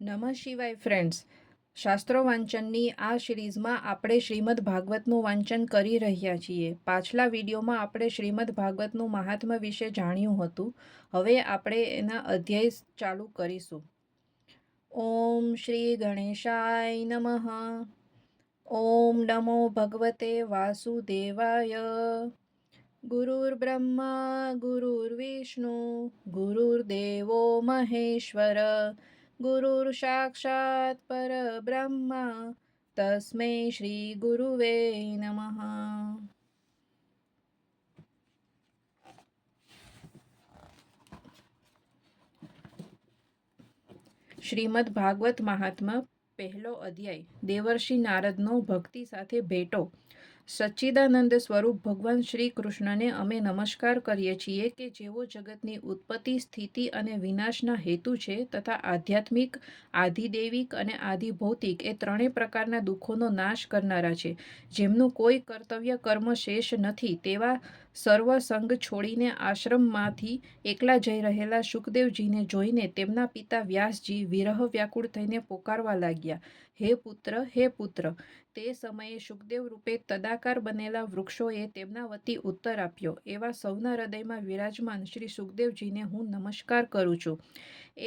નમઃ શિવાય ફ્રેન્ડ્સ. શાસ્ત્રો વાંચનની આ સિરીઝમાં આપણે શ્રીમદ ભાગવતનું વાંચન કરી રહ્યા છીએ. પાછલા વિડીયોમાં આપણે શ્રીમદ ભાગવતનું મહાત્મ્ય વિશે જાણ્યું હતું. હવે આપણે એના અધ્યાય ચાલુ કરીશું. ઓમ શ્રી ગણેશાય નમઃ. ઓમ નમો ભગવતે વાસુદેવાય. ગુરુર્બ્રહ્મા ગુરુર્વિષ્ણુ ગુરુર્દેવો મહેશ્વર ગુરુર સાક્ષાત પરબ્રહ્મા તસ્મૈ શ્રી ગુરુવે નમઃ. શ્રીમદ ભાગવત મહાત્મ્ય પહેલો અધ્યાય. દેવર્ષિ નારદનો ભક્તિ સાથે ભેટો. સચ્ચિદાનંદ સ્વરૂપ ભગવાન શ્રી કૃષ્ણને અમે નમસ્કાર કરીએ છીએ કે જેઓ જગતની ઉત્પત્તિ, સ્થિતિ અને વિનાશના હેતુ છે તથા આધ્યાત્મિક, આધિદૈવિક અને આધિભૌતિક એ ત્રણેય પ્રકારના દુઃખોનો નાશ કરનારા છે. જેમનું કોઈ કર્તવ્ય કર્મ શેષ નથી તેવા સર્વ સંગ છોડીને આશ્રમમાંથી એકલા જઈ રહેલા શુકદેવજીને જોઈને તેમના પિતા વ્યાસજી વિરહ વ્યાકુળ થઈને પોકારવા લાગ્યા, હે પુત્ર, હે પુત્ર. તે સમયે શુકદેવ રૂપે તદાકાર બનેલા વૃક્ષોએ તેમના વતી ઉત્તર આપ્યો. એવા સૌના હૃદયમાં વિરાજમાન શ્રી સુખદેવજીને હું નમસ્કાર કરું છું.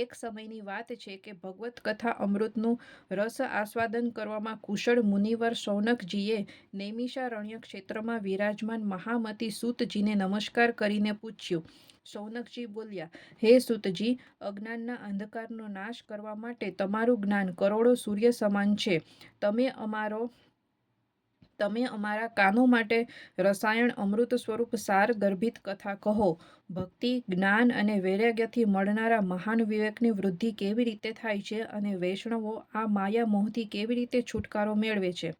એક સમયની વાત છે કે ભગવત કથા અમૃતનું રસ આસ્વાદન કરવામાં કુશળ મુનિવર શૌનકજીએ નૈમિષારણ્ય ક્ષેત્રમાં વિરાજમાન મહામતી સૂતજીને નમસ્કાર કરીને પૂછ્યું. શૌનકજી બોલ્યા, હે સૂતજી, અજ્ઞાનના અંધકારનો નાશ કરવા માટે તમારું જ્ઞાન કરોડો સૂર્ય સમાન છે. તમે અમારા કાનો માટે રસાયણ અમૃત સ્વરૂપ સાર ગર્ભિત કથા કહો. ભક્તિ, જ્ઞાન અને વૈરાગ્યથી મળનારા મહાન વિવેકની વૃદ્ધિ કેવી રીતે થાય છે અને વૈષ્ણવો આ માયા મોહથી કેવી રીતે છુટકારો મેળવે છે.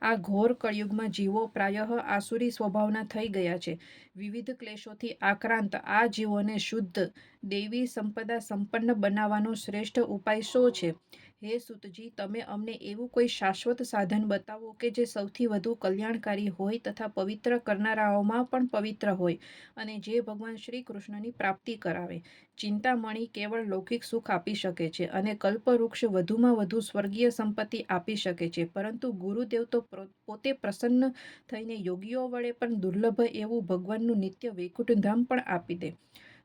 આ ઘોર કળિયુગમાં જીવો પ્રાયઃ આસુરી સ્વભાવના થઈ ગયા છે. વિવિધ ક્લેશોથી આક્રાંત આ જીવોને શુદ્ધ દૈવી સંપદા સંપન્ન બનાવવાનો શ્રેષ્ઠ ઉપાય શો છે? હે સૂતજી, તમે અમને એવું કોઈ શાશ્વત સાધન બતાવો કે જે સૌથી વધુ કલ્યાણકારી હોય તથા પવિત્ર કરનારાઓમાં પણ પવિત્ર હોય અને જે ભગવાન શ્રી કૃષ્ણની પ્રાપ્તિ કરાવે. ચિંતામણી કેવળ લૌકિક સુખ આપી શકે છે અને કલ્પવૃક્ષ વધુમાં વધુ સ્વર્ગીય સંપત્તિ આપી શકે છે, પરંતુ ગુરુદેવ તો પોતે પ્રસન્ન થઈને યોગીઓ વડે પણ દુર્લભ એવું ભગવાનનું નિત્ય વૈકુંઠ ધામ પણ આપી દે.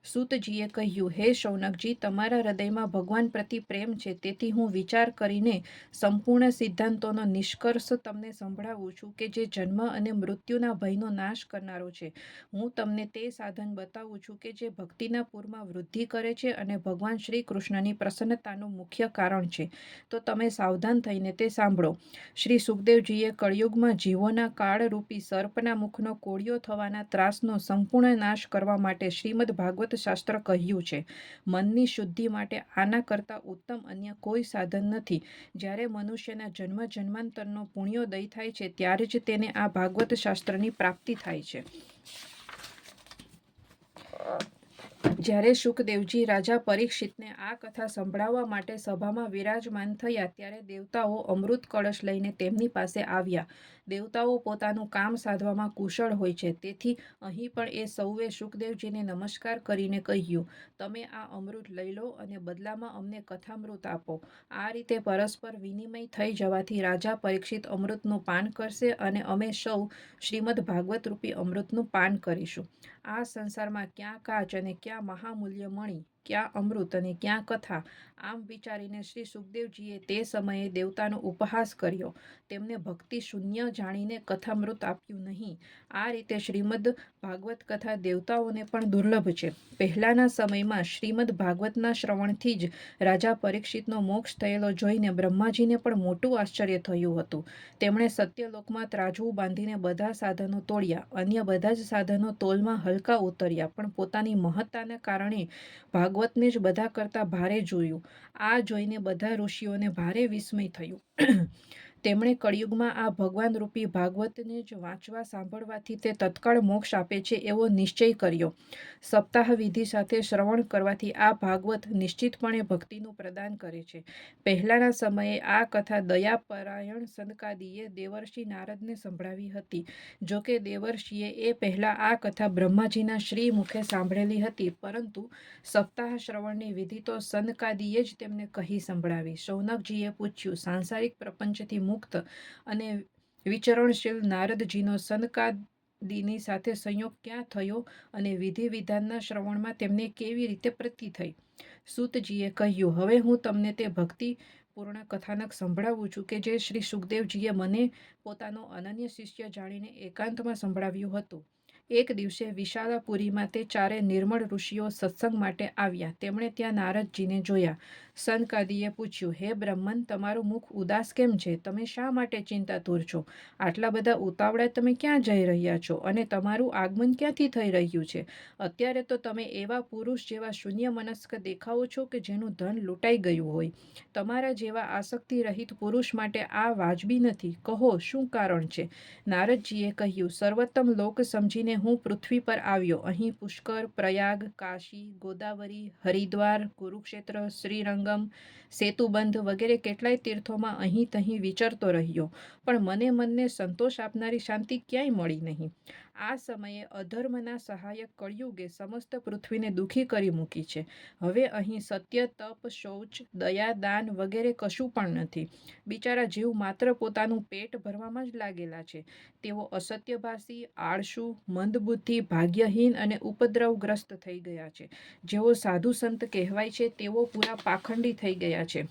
સૂતજીએ કહ્યું, હે શૌનકજી, તમારા હૃદયમાં ભગવાન પ્રતિ પ્રેમ છે, તેથી હું વિચાર કરીને સંપૂર્ણ સિદ્ધાંતોનો નિષ્કર્ષ તમને સંભળાવું છું કે જે જન્મ અને મૃત્યુના ભયનો નાશ કરનારો છે. હું તમને તે સાધન બતાવું છું કે જે ભક્તિના પૂરમાં વૃદ્ધિ કરે છે અને ભગવાન શ્રી કૃષ્ણની પ્રસન્નતાનું મુખ્ય કારણ છે. તો તમે સાવધાન થઈને તે સાંભળો. શ્રી સુખદેવજીએ કળિયુગમાં જીવોના કાળરૂપી સર્પના મુખનો કોળિયો થવાના ત્રાસનો સંપૂર્ણ નાશ કરવા માટે શ્રીમદ ભાગવત શાસ્ત્ર કહ્યું છે. મનની શુદ્ધિ માટે આના કરતાં ઉત્તમ અન્ય કોઈ સાધન નથી. જ્યારે મનુષ્યના જન્મ જન્માંતરનો પુણ્યોદય થાય છે ત્યારે જ તેને આ ભાગવત શાસ્ત્રની પ્રાપ્તિ થાય છે. જ્યારે શુકદેવજી રાજા પરીક્ષિતને આ કથા સંભળાવવા માટે સભામાં વિરાજમાન થયા ત્યારે દેવતાઓ અમૃત કળશ લઈને તેમની પાસે આવ્યા. દેવતાઓ પોતાનું કામ સાધવામાં કુશળ હોય છે, તેથી અહીં પણ એ સૌએ શુકદેવજીને નમસ્કાર કરીને કહ્યું, તમે આ અમૃત લઈ લો અને બદલામાં અમને કથામૃત આપો. આ રીતે પરસ્પર વિનિમય થઈ જવાથી રાજા પરીક્ષિત અમૃતનું પાન કરશે અને અમે સૌ શ્રીમદ ભાગવત રૂપી અમૃતનું પાન કરીશું. આ સંસારમાં ક્યાં કાચ અને ક્યાં મહામૂલ્ય મણિ, ક્યાં અમૃત અને ક્યાં કથા. આમ વિચારીને શ્રી સુખદેવજીએ તે સમયે દેવતાનો ઉપહાસ કર્યો. તેમને ભક્તિ શૂન્ય જાણીને કથામૃત આપ્યું નહીં. આ રીતે શ્રીમદ ભાગવત કથા દેવતાઓને પણ દુર્લભ છે. પહેલાના સમયમાં શ્રીમદ ભાગવતના શ્રવણથી જ રાજા પરીક્ષિતનો મોક્ષ થયેલો જોઈને બ્રહ્માજીને પણ મોટું આશ્ચર્ય થયું હતું. તેમણે સત્યલોકમાં ત્રાજવું બાંધીને બધા સાધનો તોડ્યા. અન્ય બધા જ સાધનો તોલમાં હલકા ઉતર્યા, પણ પોતાની મહત્તાને કારણે ભાગવતને જ બધા કરતાં ભારે જોયું. આ જોઈને બધા ઋષિઓને ભારે વિસ્મય થયું. તેમણે કળિયુગમાં આ ભગવાન રૂપી ભાગવતને જ વાંચવા સાંભળવાથી તે તત્કાળ મોક્ષ આપે છે એવો નિશ્ચય કર્યો. સપ્તાહ વિધિ સાથે શ્રવણ કરવાથી આ ભાગવત નિશ્ચિતપણે ભક્તિનું પ્રદાન કરે છે. પહેલાના સમયે આ કથા દયાપરાયણ સનકાદિએ દેવર્ષિ નારદને સંભળાવી હતી. જોકે દેવર્ષિએ એ પહેલા આ કથા બ્રહ્માજીના શ્રી મુખે સાંભળેલી હતી, પરંતુ સપ્તાહ શ્રવણની વિધિ તો સનકાદિએ જ તેમને કહી સંભળાવી. શૌનકજીએ પૂછ્યું, સાંસારિક પ્રપંચથી મુક્ત અને વિચરણશીલ નારદજીનો સનકાદિની સાથે સંયોગ ક્યાં થયો અને વિધિ વિધાનના શ્રવણમાં તેમને કેવી રીતે પ્રતિ થઈ? સૂતજીએ કહ્યું, હવે હું તમને તે ભક્તિ પૂર્ણ કથાનક સંભળાવું છું કે જે શ્રી સુખદેવજીએ મને પોતાનો અનન્ય શિષ્ય જાણીને એકાંતમાં સંભળાવ્યું હતું. એક દિવસે વિશાલાપુરીમાં તે ચારે નિર્મળ ઋષિઓ સત્સંગ માટે આવ્યા. તેમણે ત્યાં નારદજીને જોયા. સનકાદિએ પૂછ્યું, હે બ્રહ્મન, તમારું મુખ ઉદાસ કેમ છે? તમે શા માટે ચિંતાતુર છો? આટલા બધા ઉતાવળે તમે ક્યાં જઈ રહ્યા છો અને તમારું આગમન ક્યાંથી થઈ રહ્યું છે? અત્યારે તો તમે એવા પુરુષ જેવા શૂન્ય મનસ્ક દેખાવો છો કે જેનું ધન લૂંટાઈ ગયું હોય. તમારા જેવા આસક્તિ રહિત પુરુષ માટે આ વાજબી નથી. કહો, શું કારણ છે? નારદજીએ કહ્યું, સર્વોત્તમ લોક સમજીને હું પૃથ્વી પર આવ્યો. અહીં પુષ્કર, પ્રયાગ, કાશી, ગોદાવરી, હરિદ્વાર, કુરુક્ષેત્ર, શ્રીરંગમ, સેતુબંધ વગેરે કેટલાય તીર્થોમાં અહીં તહીં વિચરતો રહ્યો, પણ મને મનને સંતોષ આપનારી શાંતિ ક્યાંય મળી નહીં. આ સમયે અધર્મના સહાયક કળિયુગે સમસ્ત પૃથ્વીને દુઃખી કરી મૂકી છે. હવે અહીં સત્ય, તપ, શૌચ, દયા, દાન વગેરે કશું પણ નથી. બિચારા જીવ માત્ર પોતાનું પેટ ભરવામાં જ લાગેલા છે. તેઓ અસત્યભાષી, આળસુ, મંદબુદ્ધિ, ભાગ્યહીન અને ઉપદ્રવગ્રસ્ત થઈ ગયા છે. જેઓ સાધુ સંત કહેવાય છે તેઓ પૂરા પાખંડી થઈ ગયા છે.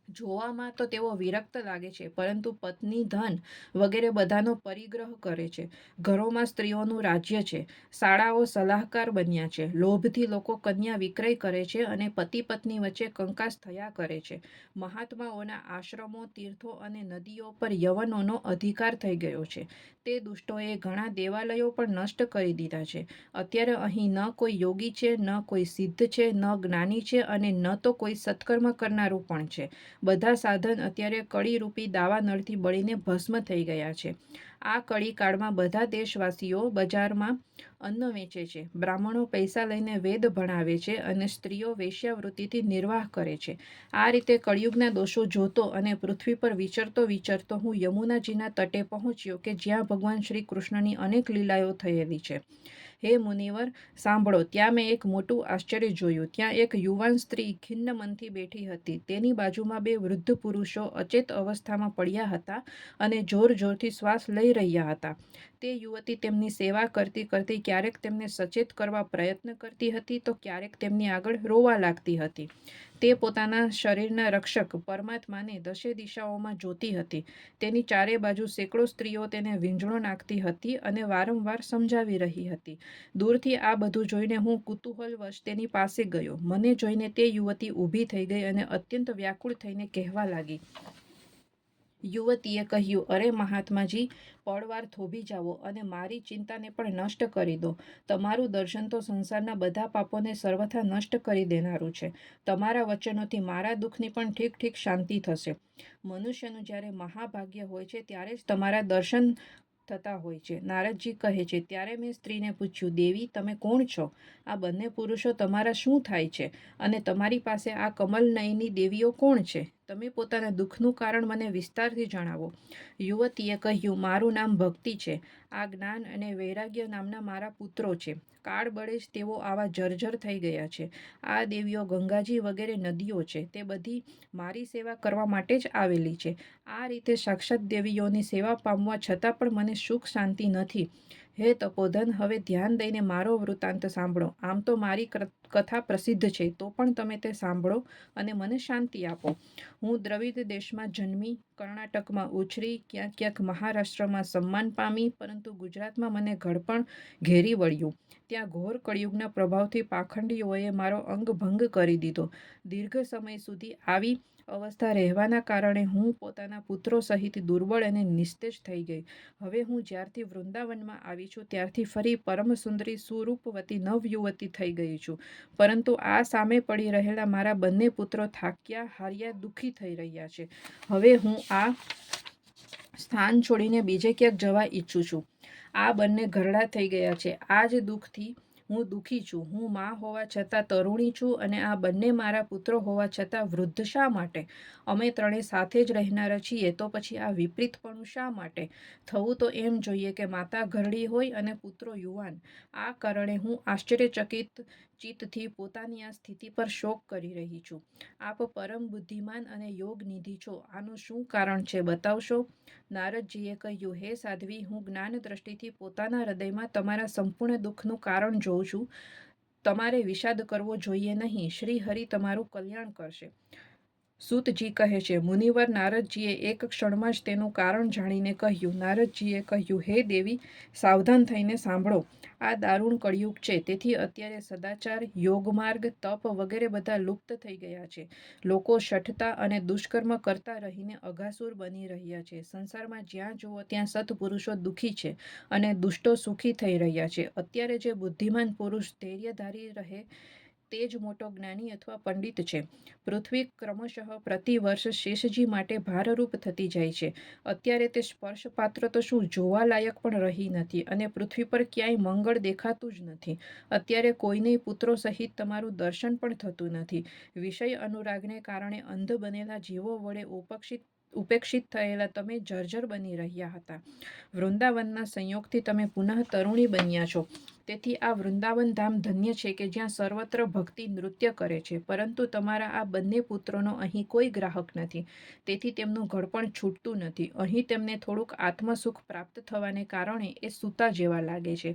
જોવામાં તો તેઓ વિરક્ત લાગે છે, પરંતુ પત્ની, ધન વગેરે બધાનો પરિગ્રહ કરે છે. ઘરોમાં સ્ત્રીઓનું રાજ્ય છે. શાળાઓ સલાહકાર બન્યા છે. લોભથી લોકો કન્યા વિક્રય કરે છે અને પતિ પત્ની વચ્ચે કંકાસ થયા કરે છે. મહાત્માઓના આશ્રમો, તીર્થો અને નદીઓ પર યવનોનો અધિકાર થઈ ગયો છે. તે દુષ્ટોએ ઘણા દેવાલયો પણ નષ્ટ કરી દીધા છે. અત્યારે અહીં ન કોઈ યોગી છે, ન કોઈ સિદ્ધ છે, ન જ્ઞાની છે અને ન તો કોઈ સત્કર્મ કરનારું પણ છે. બધા સાધન અત્યારે કળીરૂપી દાવાનળથી બળીને ભસ્મ થઈ ગયા છે. આ કળી કાળમાં બધા દેશવાસીઓ બજારમાં અન્ન વેચે છે. બ્રાહ્મણો પૈસા લઈને વેદ ભણાવે છે અને સ્ત્રીઓ વેશ્યાવૃત્તિથી નિર્વાહ કરે છે. આ રીતે કળિયુગના દોષો જોતો અને પૃથ્વી પર વિચરતો હું યમુનાજીના તટે પહોંચ્યો કે જ્યાં ભગવાન શ્રી કૃષ્ણની અનેક લીલાઓ થયેલી છે. હે મુનિવર, સાંભળો. ત્યાં મેં એક મોટું આશ્ચર્ય જોયું. ત્યાં એક યુવાન સ્ત્રી ખિન્ન મનથી બેઠી હતી. તેની બાજુમાં બે વૃદ્ધ પુરુષો અચેત અવસ્થામાં પડ્યા હતા અને જોર જોરથી શ્વાસ લઈ રહ્યા હતા. તે યુવતી તેમની સેવા કરતી કરતી ક્યારેક તેમને સચેત કરવા પ્રયત્ન કરતી હતી તો ક્યારેક તેમની આગળ રોવા લાગતી હતી. તે પોતાના શરીરના રક્ષક પરમાત્માને દશે દિશાઓમાં જોતી હતી. તેની ચારે બાજુ સેંકડો સ્ત્રીઓ તેને વીંઝણો નાખતી હતી અને વારંવાર સમજાવી રહી હતી. દૂરથી આ બધું જોઈને હું કુતૂહલવશ તેની પાસે ગયો. મને જોઈને તે યુવતી ઊભી થઈ ગઈ અને અત્યંત વ્યાકુળ થઈને કહેવા લાગી. યુવતીએ કહ્યું, અરે મહાત્માજી, પળવાર થોભી જાઓ અને મારી ચિંતાને પણ નષ્ટ કરી દો. તમારું દર્શન તો સંસારના બધા પાપોને સર્વથા નષ્ટ કરી દેનારું છે. તમારા વચનોથી મારા દુઃખની પણ ઠીક ઠીક શાંતિ થશે. મનુષ્યનું જ્યારે મહાભાગ્ય હોય છે ત્યારે જ તમારા દર્શન થતા હોય છે. નારદજી કહે છે, ત્યારે મેં સ્ત્રીને પૂછ્યું, દેવી, તમે કોણ છો? આ બંને પુરુષો તમારા શું થાય છે? અને તમારી પાસે આ કમલનયની દેવીઓ કોણ છે? તમે પોતાના દુઃખનું કારણ મને વિસ્તારથી જણાવો. યુવતીએ કહ્યું, મારું નામ ભક્તિ છે. આ જ્ઞાન અને વૈરાગ્ય નામના મારા પુત્રો છે. કાળ બળે જ તેઓ આવા જર્જર થઈ ગયા છે. આ દેવીઓ ગંગાજી વગેરે નદીઓ છે. તે બધી મારી સેવા કરવા માટે જ આવેલી છે. આ રીતે સાક્ષાત દેવીઓની સેવા પામવા છતાં પણ મને સુખ શાંતિ નથી. હે તપોધન, હવે ધ્યાન દઈને મારો વૃત્તાંત સાંભળો. આમ તો મારી કથા પ્રસિદ્ધ છે, તો પણ તમે તે સાંભળો અને મને શાંતિ આપો. હું દ્રવિડ દેશમાં જન્મી, કર્ણાટકમાં ઉછરી, ક્યાંક ક્યાંક મહારાષ્ટ્રમાં સન્માન પામી, પરંતુ ગુજરાતમાં મને ઘડપણ ઘેરી વળ્યું. ત્યાં ઘોર કળિયુગના પ્રભાવથી પાખંડીઓએ મારો અંગ ભંગ કરી દીધો. દીર્ઘ સમય સુધી આવી અવસ્થા રહેવાના કારણે હું પોતાના પુત્રો સહિત દુર્બળ અને નિસ્તેજ થઈ ગઈ. હવે હું જ્યારથી વૃંદાવનમાં આવી છું ત્યારથી ફરી પરમ સુંદરી સુરૂપવતી નવયુવતી થઈ ગઈ છું. પરંતુ આ સામે પડી રહેલા મારા બંને પુત્રો થાક્યા હાર્યા દુઃખી થઈ રહ્યા છે. હવે હું આ સ્થાન છોડીને બીજે ક્યાંક જવા ઈચ્છું છું. આ બંને ઘરડા થઈ ગયા છે. આ જ દુઃખથી હું દુઃખી છું. હું માં હોવા છતાં તરુણી છું અને આ બંને મારા પુત્રો હોવા છતાં વૃદ્ધ શા માટે? અમે ત્રણે સાથે જ રહેનારા છીએ તો પછી આ વિપરીતપણું શા માટે? થવું તો એમ જોઈએ કે માતા ઘરડી હોય અને પુત્રો યુવાન. આ કારણે હું આશ્ચર્યચકિત ચિત્તથી પોતાની આ સ્થિતિ પર શોક કરી રહી છું. આપ પરમ બુદ્ધિમાન અને યોગનિધિ છો. આનું શું કારણ છે, બતાવશો? નારદજીએ કહ્યું, હે સાધ્વી, હું જ્ઞાન દ્રષ્ટિથી પોતાના હૃદયમાં તમારા સંપૂર્ણ દુઃખનું કારણ જોઉં છું. તમારે વિષાદ કરવો જોઈએ નહીં. શ્રી હરિ તમારું કલ્યાણ કરશે. સૂતજી કહે છે, મુનિવર નારદજીએ એક ક્ષણમાં જ તેનું કારણ જાણીને કહ્યું. નારદજીએ કહ્યું, હે દેવી, સાવધાન થઈને સાંભળો. આ દારૂણ કળિયુગ છે. તેથી અત્યારે સદાચાર, યોગમાર્ગ, તપ વગેરે બધા લુપ્ત થઈ ગયા છે. લોકો શઠતા અને દુષ્કર્મ કરતા રહીને અઘાસુર બની રહ્યા છે. સંસારમાં જ્યાં જુઓ ત્યાં સત્પુરુષો દુઃખી છે અને દુષ્ટો સુખી થઈ રહ્યા છે. અત્યારે જે બુદ્ધિમાન પુરુષ ધૈર્યધારી રહે તે જ મોટો જ્ઞાની અથવા પંડિત છે. પૃથ્વી ક્રમશઃ પ્રતિવર્ષ શેષજી માટે ભારરૂપ થતી જાય છે. અત્યારે તે સ્પર્શપાત્ર તો શું જોવાલાયક પણ રહી નથી અને પૃથ્વી પર ક્યાંય મંગળ દેખાતું જ નથી. અત્યારે કોઈને પુત્રો સહિત તમારું દર્શન પણ થતું નથી. વિષય અનુરાગને કારણે અંધ બનેલા જીવો વડે ઉપેક્ષિત થયેલા તમે જર્જર બની રહ્યા હતા. વૃંદાવનના સંયોગથી તમે પુનઃ તરુણી બન્યા છો. તેથી આ વૃંદાવન ધામ ધન્ય છે કે જ્યાં સર્વત્ર ભક્તિ નૃત્ય કરે છે. પરંતુ તમારા આ બંને પુત્રોનો અહીં કોઈ ગ્રાહક નથી. તેથી તેમનું ઘડપણ છૂટતું નથી. અહીં તેમને થોડુંક આત્મસુખ પ્રાપ્ત થવાને કારણે એ સૂતા જેવા લાગે છે.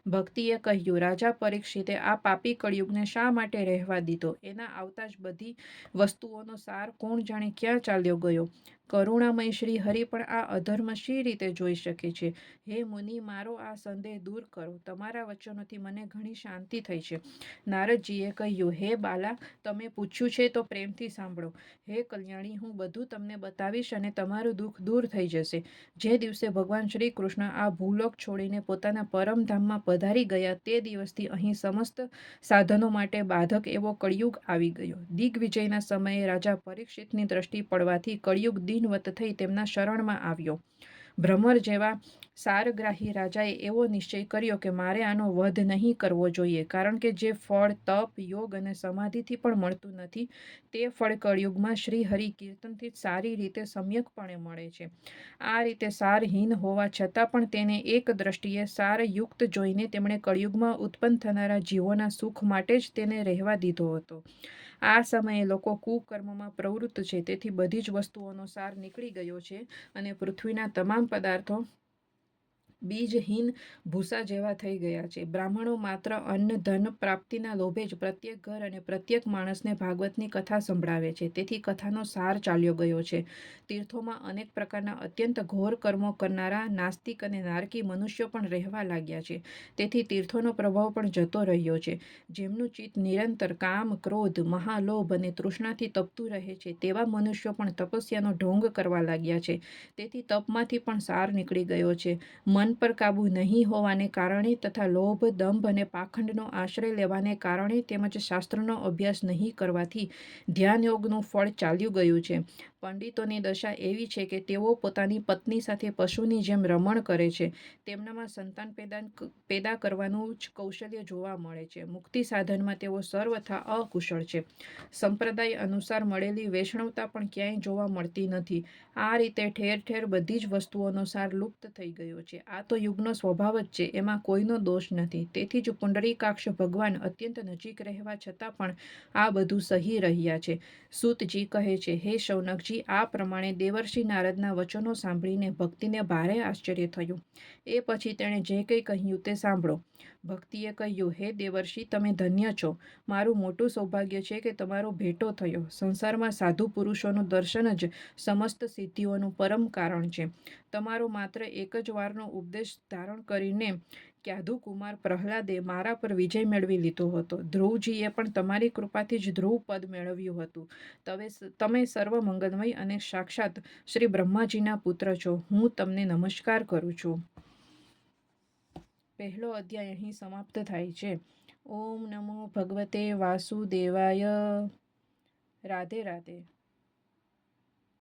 ભક્તિએ કહ્યું, રાજા પરીક્ષિતે આ પાપી કળિયુગને શા માટે રહેવા દીધો? એના આવતા જ બધી વસ્તુઓનો સાર કોણ જાણે ક્યાં ચાલ્યો ગયો? કરુણામય શ્રી હરિ પણ આ અધર્મ શી રીતે જોઈ શકે છે? હે મુનિ, મારો આ સંદેહ દૂર કરો. તમારા વચનોથી મને ઘણી શાંતિ થઈ છે. નારદજીએ કહ્યું, હે બાલા, તમે પૂછ્યું છે તો પ્રેમથી સાંભળો. હે કલ્યાણી, હું બધું તમને બતાવીશ અને તમારું દુઃખ દૂર થઈ જશે. જે દિવસે ભગવાન શ્રી કૃષ્ણ આ ભૂલોક છોડીને પોતાના પરમધામમાં પધારી ગયા તે દિવસથી અહીં સમસ્ત સાધનો માટે બાધક એવો કળિયુગ આવી ગયો. દિગ્વિજયના સમયે રાજા પરીક્ષિતની દ્રષ્ટિ પડવાથી કળિયુગ દિનવત થઈ તેમના શરણમાં આવ્યો. ભ્રમર જેવા સારગ્રાહી રાજાએ એવો નિશ્ચય કર્યો કે મારે આનો વધ નહીં કરવો જોઈએ, કારણ કે જે ફળ તપ, યોગ અને સમાધિથી પણ મળતું નથી તે ફળ કળિયુગમાં શ્રી હરિ કીર્તનથી સારી રીતે સમ્યકપણે મળે છે. આ રીતે સારહીન હોવા છતાં પણ તેને એક દ્રષ્ટિએ સારયુક્ત જોઈને તેમણે કળિયુગમાં ઉત્પન્ન થનારા જીવોના સુખ માટે જ તેને રહેવા દીધો હતો. આ સમયે લોકો કુકર્મમાં પ્રવૃત્ત છે. તેથી બધી જ વસ્તુઓનો સાર નીકળી ગયો છે અને પૃથ્વીના તમામ પદાર્થો બીજહીન ભૂસા જેવા થઈ ગયા છે. બ્રાહ્મણો માત્ર અન્ન ધન પ્રાપ્તિના લોભે જ પ્રત્યેક ઘર અને પ્રત્યેક માણસને ભાગવતની કથા સંભળાવે છે. તેથી કથાનો સાર ચાલ્યો ગયો છે. તીર્થોમાં અનેક પ્રકારના અત્યંત ઘોર કર્મો કરનારા નાસ્તિક અને નારકી મનુષ્યો પણ રહેવા લાગ્યા છે. તેથી તીર્થોનો પ્રભાવ પણ જતો રહ્યો છે. જેમનું ચિત્ત નિરંતર કામ, ક્રોધ, મહાલોભ અને તૃષ્ણાથી તપતું રહે છે તેવા મનુષ્યો પણ તપસ્યાનો ઢોંગ કરવા લાગ્યા છે. તેથી તપમાંથી પણ સાર નીકળી ગયો છે. મન પર કાબુ નહીં હોવાને કારણે તથા લોભ, દંભ અને પાખંડનો આશ્રય લેવાને કારણે તેમજ શાસ્ત્રનો અભ્યાસ નહીં કરવાથી ધ્યાનયોગનું ફળ ચાલ્યું ગયું છે. પંડિતોની દશા એવી છે કે તેઓ પોતાની પત્ની સાથે પશુની જેમ રમણ કરે છે. તેમનામાં સંતાન પેદા કરવાનું જ કૌશલ્ય જોવા મળે છે. મુક્તિ સાધનમાં તેઓ સર્વથા અકુશળ છે. સંપ્રદાય અનુસાર મળેલી વૈષ્ણવતા પણ ક્યાંય જોવા મળતી નથી. આ રીતે ઠેર ઠેર બધી જ વસ્તુઓનો સાર લુપ્ત થઈ ગયો છે. આ તો યુગનો સ્વભાવ જ છે. એમાં કોઈનો દોષ નથી. તેથી જ પુંડરીકાક્ષ ભગવાન અત્યંત નજીક રહેવા છતાં પણ આ બધું સહી રહ્યા છે. સૂતજી કહે છે, હે શૌનકજી, આ પ્રમાણે દેવર્ષિ નારદના વચનો સાંભળીને ભક્તિને ભારે આશ્ચર્ય થયું. એ પછી તેણે જે કંઈ કહ્યું તે સાંભળો. ભક્તિએ કહ્યું, હે દેવર્ષિ, તમે ધન્ય છો. મારું મોટું સૌભાગ્ય છે કે તમારો ભેટો થયો. સંસારમાં સાધુ પુરુષોનું દર્શન જ સમસ્ત સિદ્ધિઓનું પરમ કારણ છે. તમારો માત્ર એક જ વારનો ઉપદેશ ધારણ કરીને ક્યાધુ કુમાર પ્રહલાદે મારા પર વિજય મેળવી લીધો હતો. ધ્રુવજીએ પણ તમારી કૃપાથી જ ધ્રુવ પદ મેળવ્યું હતું. તમે સર્વ મંગલમય અને સાક્ષાત શ્રી બ્રહ્માજીના પુત્ર છો. હું તમને નમસ્કાર કરું છું. પહેલો અધ્યાય અહીં સમાપ્ત થાય છે. ઓમ નમો ભગવતે વાસુદેવાય. રાધે રાધે.